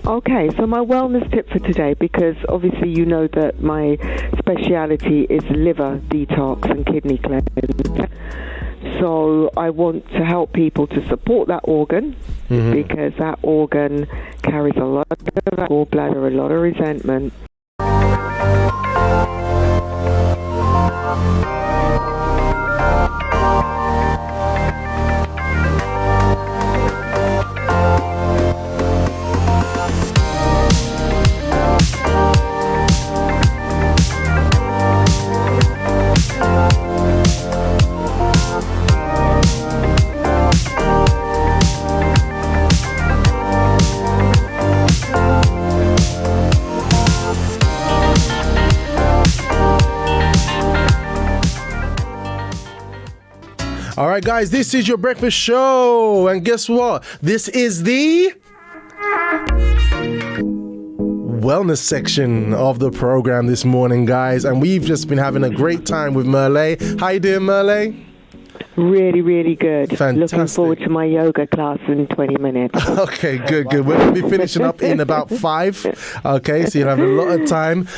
Okay, so my wellness tip for today, because obviously you know that my speciality is liver detox and kidney cleansing. So I want to help people to support that organ, because that organ carries a lot of gallbladder, a lot of resentment. All right, guys, this is your breakfast show. And guess what? This is the wellness section of the program this morning, guys. And we've just been having a great time with Merlee. How you doing, Merlee? Really, really good. Fantastic. Looking forward to my yoga class in 20 minutes. Okay, good. We're going to be finishing up in about 5. Okay, so you'll have a lot of time.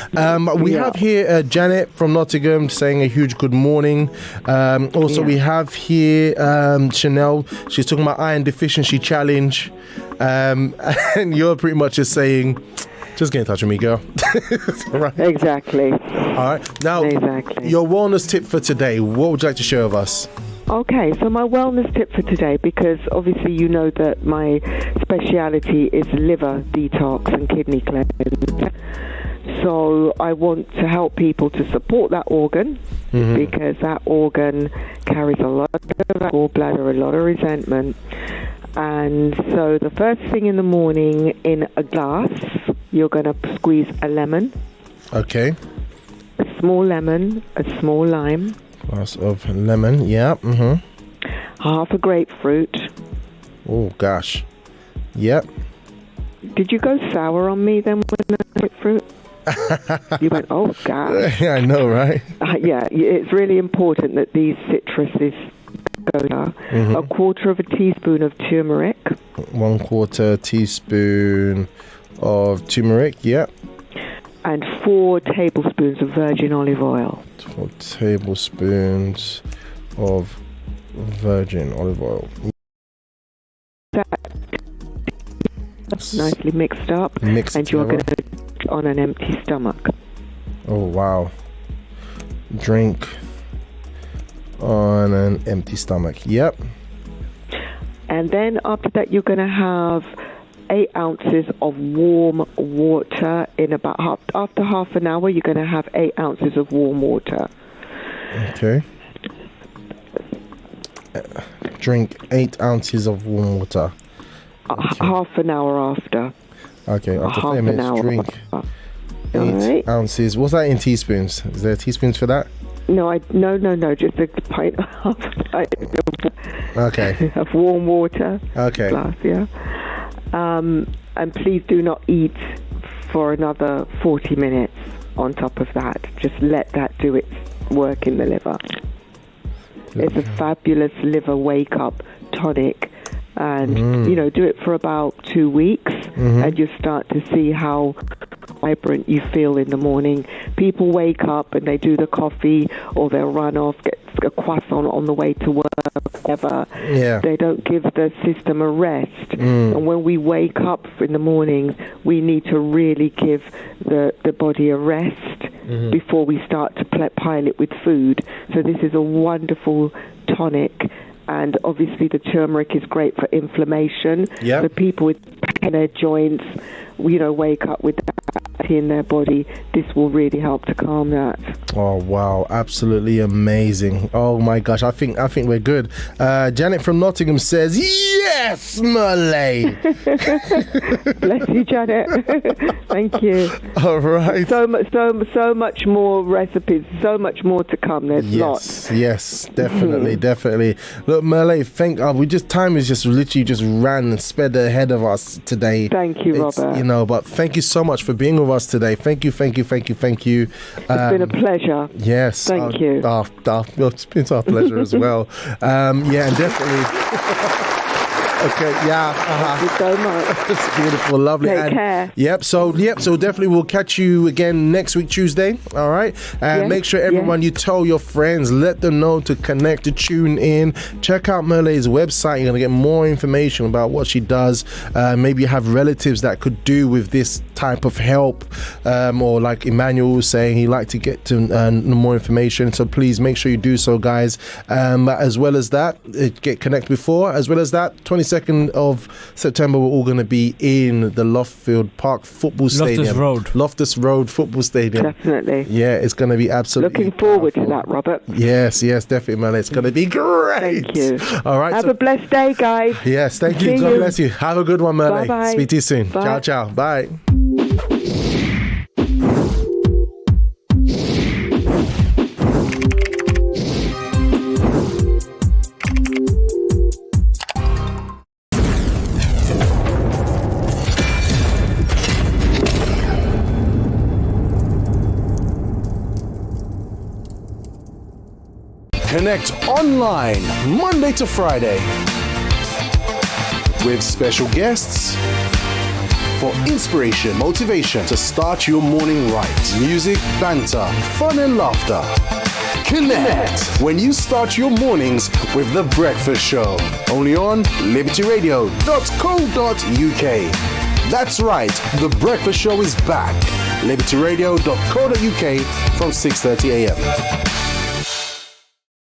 We have here Janet from Nottingham saying a huge good morning. We have here Chanel. She's talking about iron deficiency challenge. And you're pretty much just saying, just get in touch with me, girl. Right. Exactly. All right. Now, your wellness tip for today, what would you like to share with us? Okay, so my wellness tip for today, because obviously you know that my speciality is liver detox and kidney cleansing. So I want to help people to support that organ, because that organ carries a lot of gallbladder, a lot of resentment. And so the first thing in the morning, in a glass, you're going to squeeze a lemon. Okay. A small lemon, a small lime. Glass of lemon, yeah. Half a grapefruit. Oh, gosh. Yep. Did you go sour on me then with the grapefruit? You went, oh, gosh. Yeah, I know, right? Yeah, it's really important that these citruses go down. A quarter of a teaspoon of turmeric. 1/4 teaspoon of turmeric, yep. And 4 tablespoons of virgin olive oil. 4 tablespoons of virgin olive oil. That's nicely mixed up. And you're going to drink on an empty stomach. Oh, wow. Drink on an empty stomach. Yep. And then after that, you're going to have 8 ounces of warm water in about after half an hour. You're going to have 8 ounces of warm water. Okay. Drink 8 ounces of warm water. Okay. Half an hour after. Okay, after 5 minutes, drink 8 ounces. What's that in teaspoons? Is there teaspoons for that? No, just a pint, half a pint of warm water. Okay. Glass, yeah. And please do not eat for another 40 minutes on top of that. Just let that do its work in the liver. It's a fabulous liver wake-up tonic. And, do it for about 2 weeks, and you start to see how vibrant you feel in the morning. People wake up and they do the coffee, or they'll run off, get a croissant on the way to work, whatever. Yeah. They don't give the system a rest. And when we wake up in the morning, we need to really give the body a rest before we start to pile it with food. So this is a wonderful tonic. And obviously the turmeric is great for inflammation. Yep. The people with pain in their joints, wake up with that in their body. This will really help to calm that. Oh, wow. Absolutely amazing. Oh, my gosh. I think we're good. Janet from Nottingham says, yes, Merlee. Bless you, Janet. Thank you. All right. So much more recipes, so much more to come. There's lots. Yes, definitely, definitely. Look, Merlee, time is just literally just ran and sped ahead of us today. Thank you, Robert. But thank you so much for being with us today. Thank you. It's been a pleasure. Yes. Thank you. It's been our pleasure as well. And definitely. Okay, yeah. Thank you so much. It's beautiful, lovely. Take care. Yep. So definitely we'll catch you again next week Tuesday. All right. And make sure everyone you tell your friends, let them know to connect, to tune in. Check out Merlee's website. You're gonna get more information about what she does. Maybe you have relatives that could do with this type of help, or like Emmanuel was saying, he'd like to get to more information. So please make sure you do so, guys. As well as that, get connected before. As well as that, 22nd of September, we're all going to be in the Loffield Park Football Stadium. Loftus Road Football Stadium. Definitely. Yeah, it's going to be absolutely looking forward to that, Robert. Yes, definitely, man. It's going to be great. Thank you. All right. Have a blessed day, guys. Yes, thank you. God bless you. Have a good one, Merlee. Bye-bye. Speak to you soon. Bye. Ciao. Bye. Connect online Monday to Friday with special guests for inspiration, motivation to start your morning right. Music, banter, fun and laughter. Connect when you start your mornings with The Breakfast Show. Only on libertyradio.co.uk. That's right, The Breakfast Show is back. libertyradio.co.uk from 6:30 a.m.